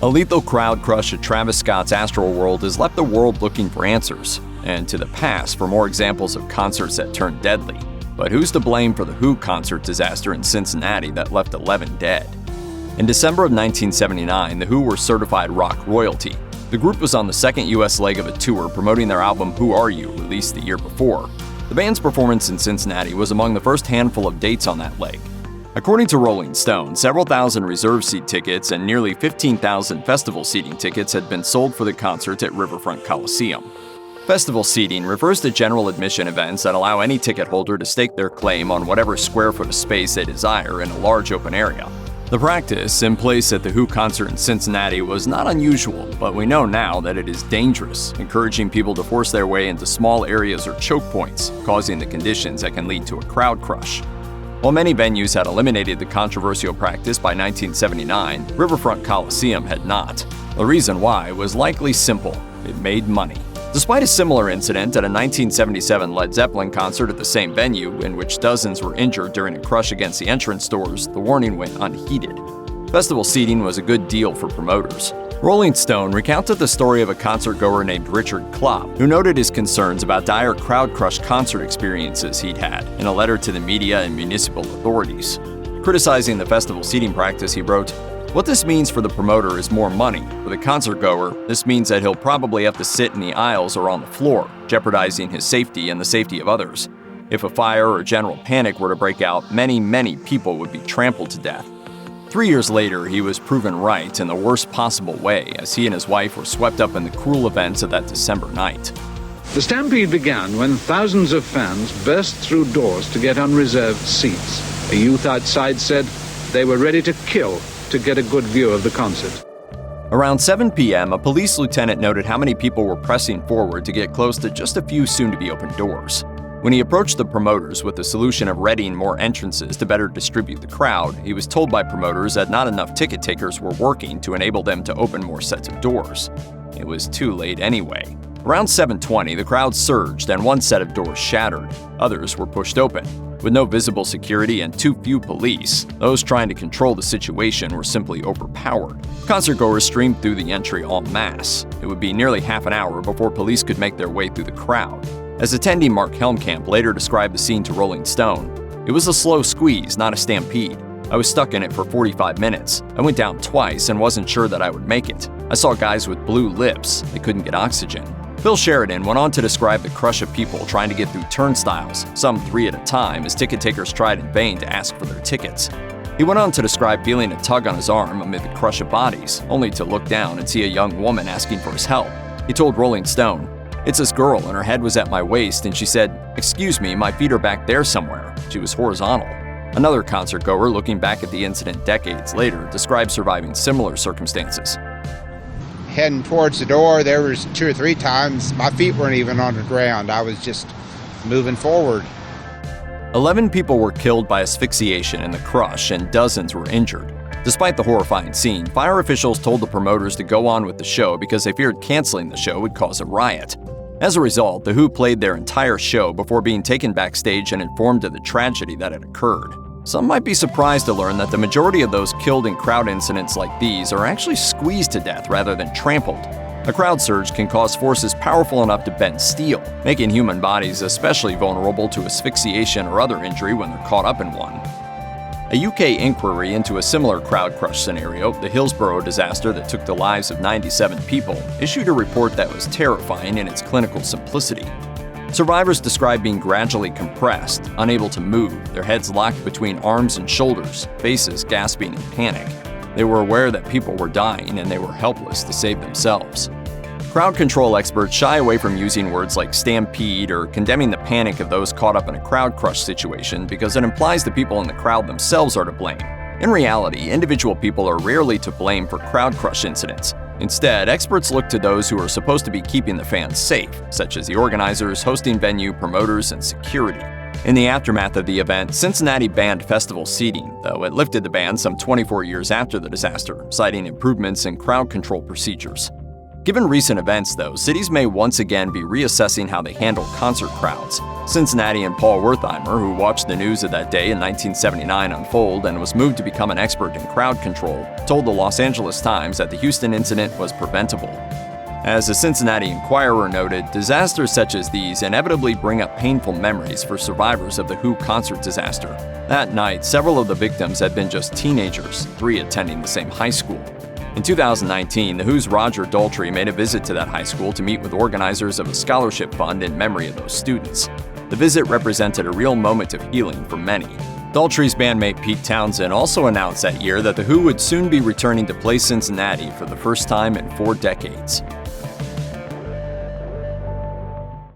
A lethal crowd crush at Travis Scott's Astroworld has left the world looking for answers, and to the past for more examples of concerts that turned deadly. But who's to blame for the Who concert disaster in Cincinnati that left 11 dead? In December of 1979, the Who were certified rock royalty. The group was on the second U.S. leg of a tour promoting their album Who Are You, released the year before. The band's performance in Cincinnati was among the first handful of dates on that leg. According to Rolling Stone, several thousand reserve seat tickets and nearly 15,000 festival seating tickets had been sold for the concert at Riverfront Coliseum. Festival seating refers to general admission events that allow any ticket holder to stake their claim on whatever square foot of space they desire in a large open area. The practice in place at the Who concert in Cincinnati was not unusual, but we know now that it is dangerous, encouraging people to force their way into small areas or choke points, causing the conditions that can lead to a crowd crush. While many venues had eliminated the controversial practice by 1979, Riverfront Coliseum had not. The reason why was likely simple: it made money. Despite a similar incident at a 1977 Led Zeppelin concert at the same venue, in which dozens were injured during a crush against the entrance doors, the warning went unheeded. Festival seating was a good deal for promoters. Rolling Stone recounted the story of a concert-goer named Richard Klopp, who noted his concerns about dire crowd crush concert experiences he'd had in a letter to the media and municipal authorities. Criticizing the festival seating practice, he wrote, "What this means for the promoter is more money. For the concert-goer, this means that he'll probably have to sit in the aisles or on the floor, jeopardizing his safety and the safety of others. If a fire or general panic were to break out, many people would be trampled to death." 3 years later, he was proven right in the worst possible way as he and his wife were swept up in the cruel events of that December night. The stampede began when thousands of fans burst through doors to get unreserved seats. A youth outside said they were ready to kill to get a good view of the concert. Around 7 p.m., a police lieutenant noted how many people were pressing forward to get close to just a few soon-to-be-open doors. When he approached the promoters with the solution of readying more entrances to better distribute the crowd, he was told by promoters that not enough ticket takers were working to enable them to open more sets of doors. It was too late anyway. Around 7:20, the crowd surged and one set of doors shattered. Others were pushed open. With no visible security and too few police, those trying to control the situation were simply overpowered. Concertgoers streamed through the entry en masse. It would be nearly half an hour before police could make their way through the crowd. As attendee Mark Helmkamp later described the scene to Rolling Stone, "It was a slow squeeze, not a stampede. I was stuck in it for 45 minutes. I went down twice and wasn't sure that I would make it. I saw guys with blue lips. They couldn't get oxygen." Phil Sheridan went on to describe the crush of people trying to get through turnstiles, some 3 at a time, as ticket takers tried in vain to ask for their tickets. He went on to describe feeling a tug on his arm amid the crush of bodies, only to look down and see a young woman asking for his help. He told Rolling Stone, "It's this girl and her head was at my waist and she said, 'Excuse me, my feet are back there somewhere.' She was horizontal." Another concertgoer looking back at the incident decades later described surviving similar circumstances. Heading towards the door, there was 2 or 3 times my feet weren't even on the ground. I was just moving forward. 11 people were killed by asphyxiation in the crush and dozens were injured. Despite the horrifying scene, fire officials told the promoters to go on with the show because they feared canceling the show would cause a riot. As a result, the Who played their entire show before being taken backstage and informed of the tragedy that had occurred. Some might be surprised to learn that the majority of those killed in crowd incidents like these are actually squeezed to death rather than trampled. A crowd surge can cause forces powerful enough to bend steel, making human bodies especially vulnerable to asphyxiation or other injury when they're caught up in one. A UK inquiry into a similar crowd crush scenario, the Hillsborough disaster that took the lives of 97 people, issued a report that was terrifying in its clinical simplicity. Survivors described being gradually compressed, unable to move, their heads locked between arms and shoulders, faces gasping in panic. They were aware that people were dying and they were helpless to save themselves. Crowd control experts shy away from using words like stampede or condemning the panic of those caught up in a crowd crush situation because it implies the people in the crowd themselves are to blame. In reality, individual people are rarely to blame for crowd crush incidents. Instead, experts look to those who are supposed to be keeping the fans safe, such as the organizers, hosting venue, promoters, and security. In the aftermath of the event, Cincinnati banned festival seating, though it lifted the ban some 24 years after the disaster, citing improvements in crowd control procedures. Given recent events, though, cities may once again be reassessing how they handle concert crowds. Cincinnati and Paul Wertheimer, who watched the news of that day in 1979 unfold and was moved to become an expert in crowd control, told the Los Angeles Times that the Houston incident was preventable. As the Cincinnati Enquirer noted, disasters such as these inevitably bring up painful memories for survivors of the Who concert disaster. That night, several of the victims had been just teenagers, 3 attending the same high school. In 2019, The Who's Roger Daltrey made a visit to that high school to meet with organizers of a scholarship fund in memory of those students. The visit represented a real moment of healing for many. Daltrey's bandmate Pete Townsend also announced that year that The Who would soon be returning to play Cincinnati for the first time in 4 decades.